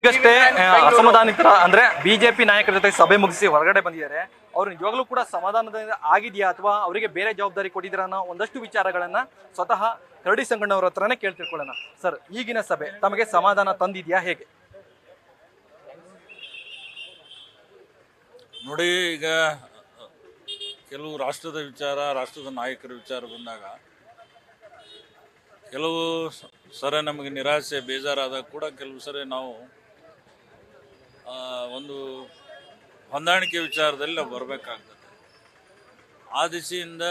ಈಗಷ್ಟೇ ಅಸಮಾಧಾನಿತರ ಅಂದ್ರೆ ಬಿಜೆಪಿ ನಾಯಕರ ಜೊತೆ ಸಭೆ ಮುಗಿಸಿ ಹೊರಗಡೆ ಬಂದಿದ್ದಾರೆ. ಅವ್ರು ನಿಜವಾಗ್ಲೂ ಕೂಡ ಸಮಾಧಾನದಿಂದ ಆಗಿದೆಯಾ ಅಥವಾ ಅವರಿಗೆ ಬೇರೆ ಜವಾಬ್ದಾರಿ ಕೊಟ್ಟಿದ್ದೀರಾ ಅನ್ನೋ ಒಂದಷ್ಟು ವಿಚಾರಗಳನ್ನ ಸ್ವತಃ ಕರಡಿ ಸಂಗಣ್ಣವ್ರ ಹತ್ರನೇ ಕೇಳ್ತಿಳ್ಕೊಳ್ಳೋಣ. ಸರ್, ಈಗಿನ ಸಭೆ ತಮಗೆ ಸಮಾಧಾನ ತಂದಿದ್ಯಾ, ಹೇಗೆ? ನೋಡಿ, ಈಗ ಕೆಲವು ರಾಷ್ಟ್ರದ ವಿಚಾರ, ರಾಷ್ಟ್ರದ ನಾಯಕರ ವಿಚಾರ ಬಂದಾಗ ಕೆಲವು ಸರಿ ನಮಗೆ ನಿರಾಸೆ ಬೇಜಾರಾದಾಗ ಕೂಡ ಕೆಲವು ಸರಿ ನಾವು ಒಂದು ಹೊಂದಾಣಿಕೆ ವಿಚಾರದಲ್ಲಿ ನಾವು ಬರಬೇಕಾಗ್ತದೆ. ಆ ದಿಸೆಯಿಂದ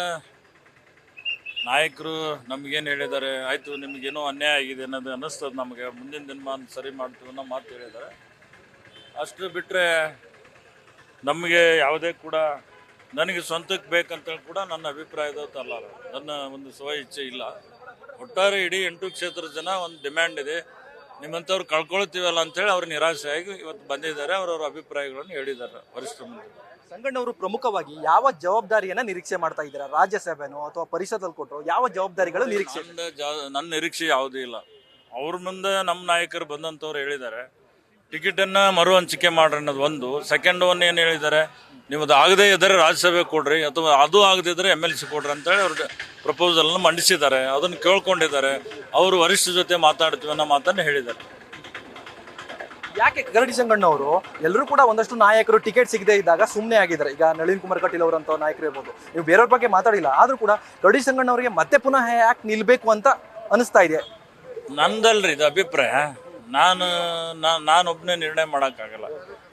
ನಾಯಕರು ನಮಗೇನು ಹೇಳಿದ್ದಾರೆ, ಆಯಿತು ನಿಮಗೇನೋ ಅನ್ಯಾಯ ಆಗಿದೆ ಅನ್ನೋದು ಅನ್ನಿಸ್ತದೆ, ನಮಗೆ ಮುಂದಿನ ದಿನಮಾನ ಸರಿ ಮಾಡ್ತೀವಿ ಅನ್ನೋ ಮಾತು ಹೇಳಿದ್ದಾರೆ. ಅಷ್ಟು ಬಿಟ್ಟರೆ ನಮಗೆ ಯಾವುದೇ ಕೂಡ ನನಗೆ ಸ್ವಂತಕ್ಕೆ ಬೇಕಂತೇಳಿ ಕೂಡ ನನ್ನ ಅಭಿಪ್ರಾಯದಲ್ಲ, ನನ್ನ ಒಂದು ಸ್ವ ಇಚ್ಛೆ ಇಲ್ಲ. ಒಟ್ಟಾರೆ ಇಡೀ 8 ಕ್ಷೇತ್ರದ ಜನ ಒಂದು ಡಿಮ್ಯಾಂಡ್ ಇದೆ, ನಿಮ್ಮಂಥವ್ರು ಕಳ್ಕೊಳ್ತೀವಲ್ಲ ಅಂತೇಳಿ ಅವ್ರು ನಿರಾಸೆಯಾಗಿ ಇವತ್ತು ಬಂದಿದ್ದಾರೆ. ಅವರವ್ರ ಅಭಿಪ್ರಾಯಗಳನ್ನು ಹೇಳಿದ್ದಾರೆ ವರಿಷ್ಠ ಮುಂದೆ. ಸಂಗಣ್ಣವರು ಪ್ರಮುಖವಾಗಿ ಯಾವ ಜವಾಬ್ದಾರಿಯನ್ನ ನಿರೀಕ್ಷೆ ಮಾಡ್ತಾ ಇದ್ದೀರಾ? ರಾಜ್ಯಸಭೆನೋ ಅಥವಾ ಪರಿಷತ್ತಲ್ಲಿ ಕೊಟ್ಟರು ಯಾವ ಜವಾಬ್ದಾರಿಗಳು ನಿರೀಕ್ಷೆ? ನನ್ನ ನಿರೀಕ್ಷೆ ಯಾವುದೂ ಇಲ್ಲ. ಅವ್ರ ಮುಂದೆ ನಮ್ಮ ನಾಯಕರು ಬಂದಂಥವ್ರು ಹೇಳಿದ್ದಾರೆ ಟಿಕೆಟನ್ನು ಮರು ಹಂಚಿಕೆ ಮಾಡ್ರಿ ಅನ್ನೋದು ಒಂದು. ಸೆಕೆಂಡ್ ಒನ್ ಏನು ಹೇಳಿದ್ದಾರೆ, ನೀವು ಅದು ಆಗದೇ ಇದ್ದರೆ ರಾಜ್ಯಸಭೆ ಕೊಡ್ರಿ ಅಥವಾ ಅದು ಆಗದಿದ್ದರೆ MLC ಕೊಡ್ರಿ ಅಂತೇಳಿ ಅವ್ರ ಪ್ರಪೋಸಲ್ನ ಮಂಡಿಸಿದ್ದಾರೆ. ಅದನ್ನು ಕೇಳ್ಕೊಂಡಿದ್ದಾರೆ. ಅವರು ವರಿಷ್ಠ ಜೊತೆ ಮಾತಾಡ್ತೀವಿ ಅನ್ನೋ ಮಾತನ್ನು ಹೇಳಿದ್ದಾರೆ. ಯಾಕೆ ಕರಡಿ ಸಂಗಣ್ಣವರು ಎಲ್ಲರೂ ಕೂಡ ಒಂದಷ್ಟು ನಾಯಕರು ಟಿಕೆಟ್ ಸಿಗದೆ ಇದ್ದಾಗ ಸುಮ್ಮನೆ ಆಗಿದ್ದಾರೆ? ಈಗ ನಳಿನ್ ಕುಮಾರ್ ಕಟೀಲ್ ಅವರಂತ ನಾಯಕರು ಇರ್ಬೋದು, ನೀವು ಬೇರೆಯವ್ರ ಬಗ್ಗೆ ಮಾತಾಡಿಲ್ಲ, ಆದ್ರೂ ಕೂಡ ಕರಡಿ ಸಂಗಣ್ಣವರಿಗೆ ಮತ್ತೆ ಪುನಃ ಯಾಕೆ ನಿಲ್ಬೇಕು ಅಂತ ಅನಿಸ್ತಾ ಇದೆ? ನಂದಲ್ರಿ ಇದು ಅಭಿಪ್ರಾಯ. ನಾನೊಬ್ಬನೇ ನಿರ್ಣಯ ಮಾಡೋಕ್ಕಾಗಲ್ಲ.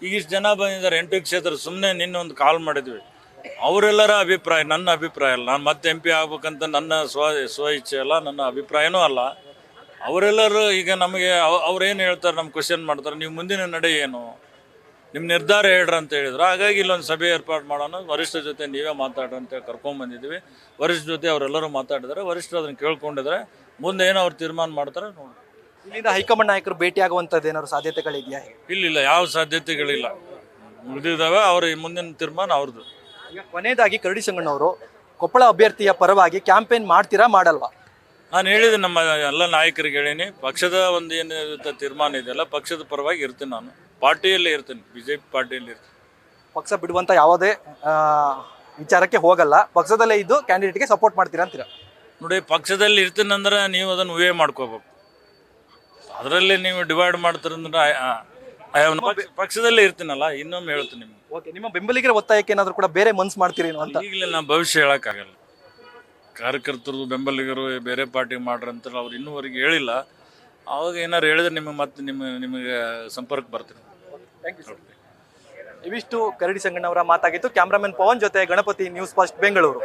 ಈಗ ಇಷ್ಟು ಜನ ಬಂದಿದ್ದಾರೆ 8 ಕ್ಷೇತ್ರ. ಸುಮ್ಮನೆ ನಿನ್ನೊಂದು ಕಾಲ್ ಮಾಡಿದ್ವಿ, ಅವರೆಲ್ಲರ ಅಭಿಪ್ರಾಯ, ನನ್ನ ಅಭಿಪ್ರಾಯ ಅಲ್ಲ. ನಾನು ಮತ್ತೆ MP ಆಗ್ಬೇಕಂತ ನನ್ನ ಸ್ವ ಇಚ್ಛೆ ಅಲ್ಲ, ನನ್ನ ಅಭಿಪ್ರಾಯನೂ ಅಲ್ಲ. ಅವರೆಲ್ಲರೂ ಈಗ ನಮಗೆ ಅವ್ರೇನು ಹೇಳ್ತಾರೆ, ನಮ್ಮ ಕ್ವಶನ್ ಮಾಡ್ತಾರೆ, ನೀವು ಮುಂದಿನ ನಡೆ ಏನು, ನಿಮ್ಮ ನಿರ್ಧಾರ ಹೇಳ್ರಿ ಅಂತ ಹೇಳಿದ್ರು. ಹಾಗಾಗಿ ಇಲ್ಲೊಂದು ಸಭೆ ಏರ್ಪಾಡು ಮಾಡೋಣ, ವರಿಷ್ಠ ಜೊತೆ ನೀವೇ ಮಾತಾಡ್ರಿ ಅಂತೇಳಿ ಕರ್ಕೊಂಡ್ಬಂದಿದ್ದೀವಿ. ವರಿಷ್ಠ ಜೊತೆ ಅವರೆಲ್ಲರೂ ಮಾತಾಡಿದ್ದಾರೆ. ವರಿಷ್ಠರು ಅದನ್ನು ಕೇಳ್ಕೊಂಡಿದ್ದಾರೆ. ಮುಂದೆ ಏನೋ ಅವ್ರು ತೀರ್ಮಾನ ಮಾಡ್ತಾರೆ ನೋಡಿ. ಇಲ್ಲಿಂದ ಹೈಕಮಾಂಡ್ ನಾಯಕರು ಭೇಟಿ ಆಗುವಂಥದ್ದು ಏನಾದ್ರು ಸಾಧ್ಯತೆಗಳಿದೆಯಾ? ಇಲ್ಲ, ಯಾವ ಸಾಧ್ಯತೆಗಳಿಲ್ಲ. ಉಳಿದಿದ್ದಾವೆ. ಅವ್ರ ಮುಂದಿನ ತೀರ್ಮಾನ ಅವ್ರದ್ದು. ಈಗ ಕೊನೆಯದಾಗಿ ಕರಡಿ ಸಂಗಣ್ಣವರು ಕೊಪ್ಪಳ ಅಭ್ಯರ್ಥಿಯ ಪರವಾಗಿ ಕ್ಯಾಂಪೇನ್ ಮಾಡ್ತೀರಾ, ಮಾಡಲ್ವಾ? ನಾನು ಹೇಳಿದೆ ನಮ್ಮ ಎಲ್ಲ ನಾಯಕರಿಗೆ ಹೇಳೀನಿ, ಪಕ್ಷದ ಒಂದು ಏನು ತೀರ್ಮಾನ ಇದೆಯಲ್ಲ, ಪಕ್ಷದ ಪರವಾಗಿ ಇರ್ತೀನಿ. ನಾನು ಪಾರ್ಟಿಯಲ್ಲೇ ಇರ್ತೀನಿ, BJP ಪಾರ್ಟಿಯಲ್ಲಿ ಇರ್ತೀನಿ. ಪಕ್ಷ ಬಿಡುವಂತ ಯಾವುದೇ ವಿಚಾರಕ್ಕೆ ಹೋಗಲ್ಲ, ಪಕ್ಷದಲ್ಲೇ ಇದ್ದು ಕ್ಯಾಂಡಿಡೇಟ್ಗೆ ಸಪೋರ್ಟ್ ಮಾಡ್ತೀರಾ ಅಂತೀರಾ? ನೋಡಿ, ಪಕ್ಷದಲ್ಲಿ ಇರ್ತೀನಿ ಅಂದ್ರೆ ನೀವು ಅದನ್ನು ಊಹೆ ಮಾಡ್ಕೋಬೇಕು. ಅದರಲ್ಲಿ ನೀವು ಡಿವೈಡ್ ಮಾಡ್ತಾರಂದ್ರೆ ಪಕ್ಷದಲ್ಲೇ ಇರ್ತೀನಲ್ಲ, ಇನ್ನೊಮ್ಮೆ ಹೇಳ್ತೀನಿ ನಿಮ್ಗೆ. ಓಕೆ, ನಿಮ್ಮ ಬೆಂಬಲಿಗರ ಒತ್ತಾಯಕ್ಕೆ ಏನಾದರೂ ಕೂಡ ಬೇರೆ ಮನ್ಸು ಮಾಡ್ತೀರೇನೋ ಅಂತ? ಈಗಲೇ ನಾನು ಭವಿಷ್ಯ ಹೇಳೋಕ್ಕಾಗಲ್ಲ. ಕಾರ್ಯಕರ್ತರು ಬೆಂಬಲಿಗರು ಬೇರೆ ಪಾರ್ಟಿ ಮಾಡ್ರಿ ಅಂತ ಅವ್ರು ಇನ್ನೂವರೆಗೆ ಹೇಳಿಲ್ಲ. ಅವಾಗ ಏನಾರು ಹೇಳಿದ್ರೆ ನಿಮಗೆ ಸಂಪರ್ಕ ಬರ್ತೀನಿ. Thank you sir. ಇವಿಷ್ಟು ಕರಡಿ ಸಂಗಣ್ಣವರ ಮಾತಾಗಿತ್ತು. ಕ್ಯಾಮ್ರಾಮನ್ ಪವನ್ ಜೊತೆ Ganapathi, news first Bengaluru.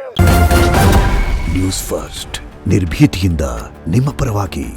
News first ನಿರ್ಭೀತಿಯಿಂದ ನಿಮ್ಮ ಪರವಾಗಿ.